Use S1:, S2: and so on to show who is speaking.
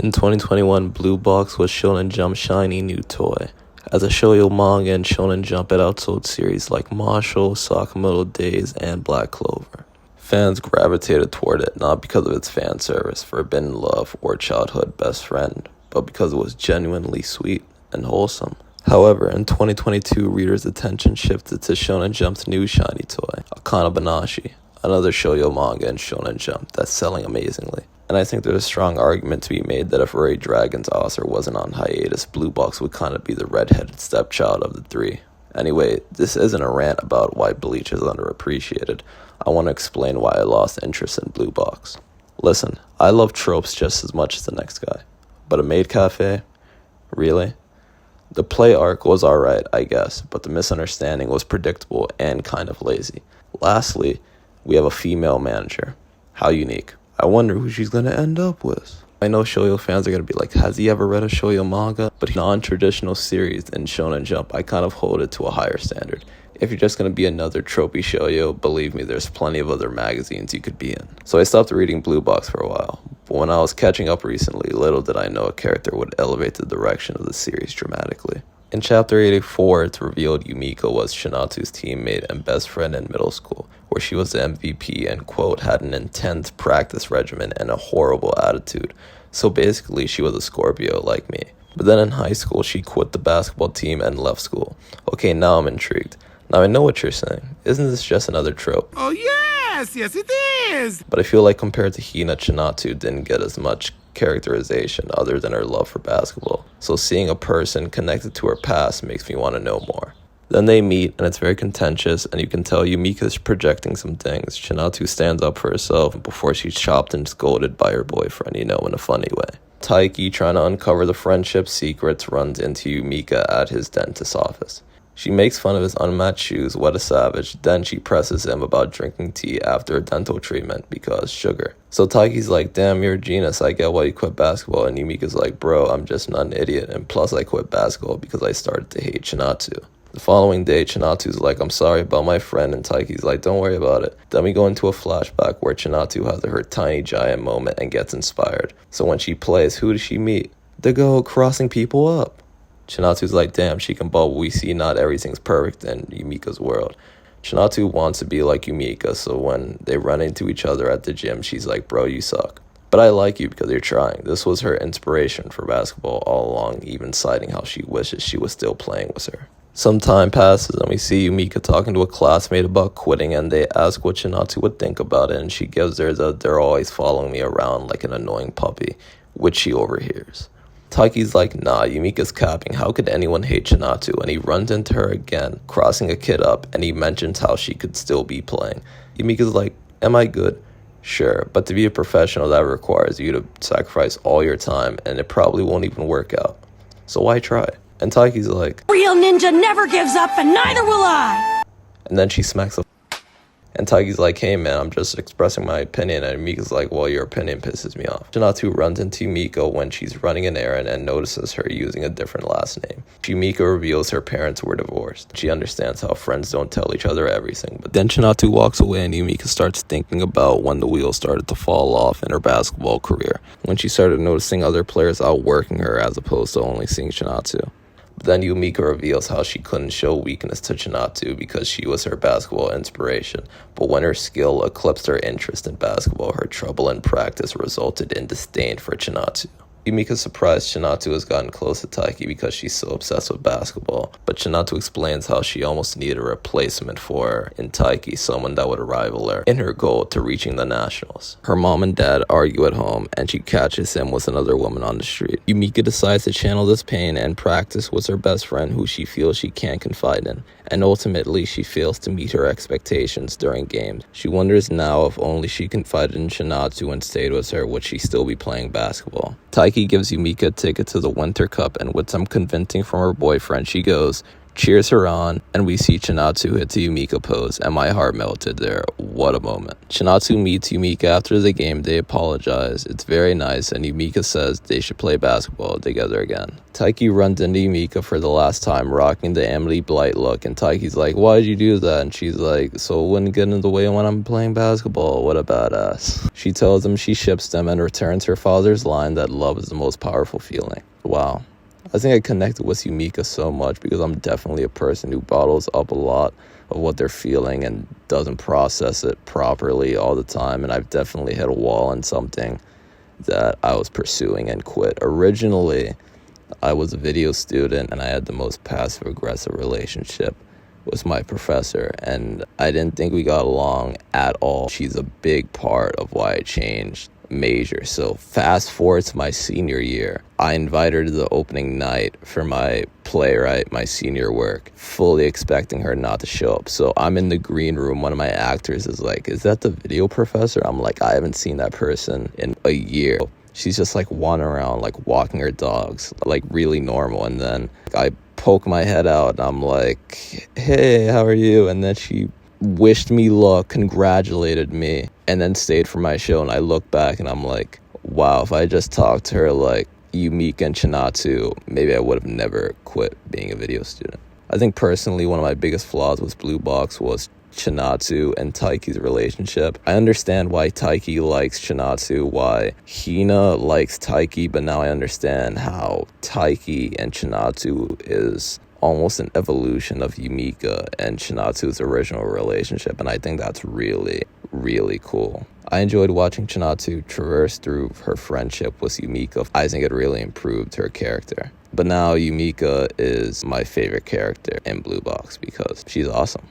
S1: In 2021, Blue Box was Shonen Jump's shiny new toy. As a shoujo manga and Shonen Jump, it outsold series like Marshall, Sakamoto Days, and Black Clover. Fans gravitated toward it not because of its fan service, forbidden love, or childhood best friend, but because it was genuinely sweet and wholesome. However, in 2022, readers' attention shifted to Shonen Jump's new shiny toy, Akana Banashi, another shoujo manga in Shonen Jump that's selling amazingly. And I think there's a strong argument to be made that if Ray Dragon's author wasn't on hiatus, Blue Box would kind of be the redheaded stepchild of the three. Anyway, this isn't a rant about why Bleach is underappreciated. I want to explain why I lost interest in Blue Box. Listen, I love tropes just as much as the next guy. But a maid cafe? Really? The play arc was alright, I guess, but the misunderstanding was predictable and kind of lazy. Lastly, we have a female manager. How unique. I wonder who she's going to end up with. I know shoujo fans are going to be like, has he ever read a shoujo manga? But non-traditional series in Shonen Jump, I kind of hold it to a higher standard. If you're just going to be another tropey shoujo, believe me, there's plenty of other magazines you could be in. So I stopped reading Blue Box for a while. But when I was catching up recently, little did I know a character would elevate the direction of the series dramatically. In Chapter 84, it's revealed Yumiko was Shinatsu's teammate and best friend in middle school, where she was the MVP and, quote, had an intense practice regimen and a horrible attitude. So basically, she was a Scorpio like me. But then in high school, she quit the basketball team and left school. Okay, now I'm intrigued. Now I know what you're saying. Isn't this just another trope?
S2: Oh yes it is!
S1: But I feel like compared to Hina, Chinatsu didn't get as much characterization other than her love for basketball. So seeing a person connected to her past makes me want to know more. Then they meet, and it's very contentious, and you can tell Yumika is projecting some things. Chinatsu stands up for herself before she's chopped and scolded by her boyfriend, in a funny way. Taiki, trying to uncover the friendship secrets, runs into Yumika at his dentist's office. She makes fun of his unmatched shoes, what a savage, then she presses him about drinking tea after a dental treatment because sugar. So Taiki's like, damn, you're a genius, I get why you quit basketball, and Yumika's like, bro, I'm just not an idiot, and plus I quit basketball because I started to hate Chinatsu. The following day, Chinatsu's like, I'm sorry about my friend, and Taiki's like, don't worry about it. Then we go into a flashback where Chinatsu has her tiny giant moment and gets inspired. So when she plays, who does she meet? The girl crossing people up. Chinatsu's like, damn, she can ball, but we see not everything's perfect in Yumika's world. Chinatsu wants to be like Yumika, so when they run into each other at the gym, she's like, bro, you suck. But I like you because you're trying. This was her inspiration for basketball all along, even citing how she wishes she was still playing with her. Some time passes and we see Yumika talking to a classmate about quitting, and they ask what Chinatsu would think about it, and she gives her the they're always following me around like an annoying puppy, which she overhears. Taiki's like, nah, Yumika's capping, how could anyone hate Chinatsu? And he runs into her again, crossing a kid up, and he mentions how she could still be playing. Yumika's like, am I good? Sure, but to be a professional, that requires you to sacrifice all your time, and it probably won't even work out. So why try? And Taiki's like,
S3: real ninja never gives up, and neither will I!
S1: And then she smacks the and Taiki's like, hey man, I'm just expressing my opinion, and Mika's like, well, your opinion pisses me off. Chinatsu runs into Miko when she's running an errand and notices her using a different last name. Miko reveals her parents were divorced. She understands how friends don't tell each other everything, but then Chinatsu walks away and Yumika starts thinking about when the wheels started to fall off in her basketball career, when she started noticing other players outworking her as opposed to only seeing Chinatsu. But then Yumika reveals how she couldn't show weakness to Chinatsu because she was her basketball inspiration. But when her skill eclipsed her interest in basketball, her trouble in practice resulted in disdain for Chinatsu. Yumika's surprised Chinatsu has gotten close to Taiki because she's so obsessed with basketball, but Chinatsu explains how she almost needed a replacement for her in Taiki, someone that would rival her in her goal to reaching the nationals. Her mom and dad argue at home, and she catches him with another woman on the street. Yumika decides to channel this pain and practice with her best friend who she feels she can't confide in, and ultimately she fails to meet her expectations during games. She wonders now if only she confided in Chinatsu and stayed with her, would she still be playing basketball. Taiki gives Yumika a ticket to the Winter Cup, and with some convincing from her boyfriend, she goes, cheers her on, and we see Chinatsu hit the Yumiko pose, and my heart melted there. What a moment. Chinatsu meets Yumika after the game. They apologize. It's very nice, and Yumika says they should play basketball together again. Taiki runs into Yumika for the last time, rocking the Emily Blight look, and Taiki's like, why'd you do that? And she's like, so it wouldn't get in the way when I'm playing basketball. What a badass. She tells him she ships them and returns her father's line that love is the most powerful feeling. Wow. I think I connected with Yumika so much because I'm definitely a person who bottles up a lot of what they're feeling and doesn't process it properly all the time. And I've definitely hit a wall in something that I was pursuing and quit. Originally, I was a video student and I had the most passive-aggressive relationship with my professor, and I didn't think we got along at all. She's a big part of why I changed major. So fast forward to my senior year, I invited her to the opening night for my playwright, my senior work, fully expecting her not to show up. So I'm in the green room. One of my actors is like, is that the video professor? I'm like, I haven't seen that person in a year. She's just like wandering around, like walking her dogs, like really normal. And then I poke my head out and I'm like, hey, how are you? And then she wished me luck, congratulated me, and then stayed for my show. And I look back and I'm like, wow, if I just talked to her like Yumika and Chinatsu, maybe I would have never quit being a video student. I think personally one of my biggest flaws with Blue Box was Chinatsu and Taiki's relationship. I understand why Taiki likes Chinatsu, why Hina likes Taiki, but now I understand how Taiki and Chinatsu is almost an evolution of Yumika and Chinatsu's original relationship, and I think that's really, really cool. I enjoyed watching Chinatsu traverse through her friendship with Yumika. I think it really improved her character. But now Yumika is my favorite character in Blue Box because she's awesome.